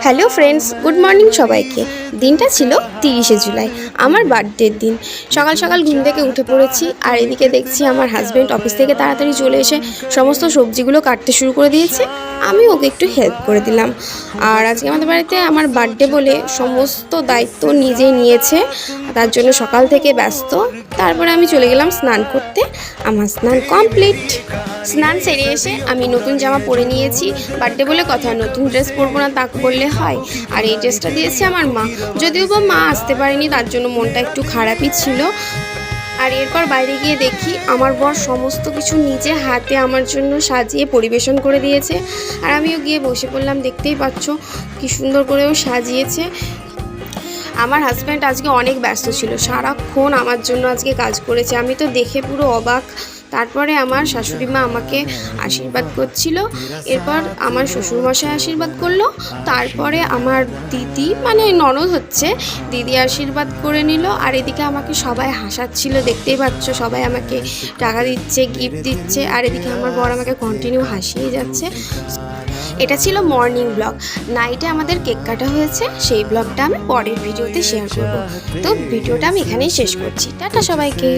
Hello friends, good morning সবাইকে। দিনটা ছিল 30শে জুলাই, আমার বার্থডের দিন। সকাল সকাল ঘুম থেকে উঠে পড়েছি, আর এদিকে দেখছি আমার হাজব্যান্ড অফিস থেকে তাড়াতাড়ি চলে এসে সমস্ত সবজিগুলো কাটতে শুরু করে দিয়েছে। আমি ওকে একটু হেল্প করে দিলাম। আর আজকে আমাদের বাড়িতে আমার বার্থডে বলে সমস্ত দায়িত্ব নিজেই নিয়েছে, তার জন্য সকাল থেকে ব্যস্ত। তারপরে আমি চলে গেলাম স্নান করতে। আমার স্নান কমপ্লিট। স্নান সেরে এসে আমি নতুন জামা পরে নিয়েছি। বার্থডে বলে কথা, নতুন ড্রেস পরবো না তা বললে হয়। আর এই ড্রেসটা দিয়েছে আমার মা, যদিও বা মা আসতে পারেনি, তার জন্য মনটা একটু খারাপই ছিল। আর এরপর বাইরে গিয়ে দেখি আমার বর সমস্ত কিছু নিজে হাতে আমার জন্য সাজিয়ে পরিবেশন করে দিয়েছে। আর আমিও গিয়ে বসে পড়লাম। দেখতেই পাচ্ছ কি সুন্দর করেও সাজিয়েছে। আমার হাজব্যান্ড আজকে অনেক ব্যস্ত ছিল, সারাক্ষণ আমার জন্য আজকে কাজ করেছে। আমি তো দেখে পুরো অবাক। তারপরে আমার শাশুড়ি মা আমাকে আশীর্বাদ করছিল, এরপর আমার শ্বশুরমশাই আশীর্বাদ করলো, তারপরে আমার দিদি মানে ননদ হচ্ছে, দিদি আশীর্বাদ করে নিল। আর এদিকে আমাকে সবাই হাসাচ্ছিল, দেখতেই পাচ্ছ সবাই আমাকে টাকা দিচ্ছে, গিফট দিচ্ছে। আর এদিকে আমার বর আমাকে কন্টিনিউ হাসিয়ে যাচ্ছে। এটা ছিল মর্নিং ব্লগ। নাইটে আমাদের কেক কাটা হয়েছে, সেই ব্লগটা আমি পরের ভিডিওতে শেয়ার করব। তো ভিডিওটা আমি এখানেই শেষ করছি। টাটা সবাইকে।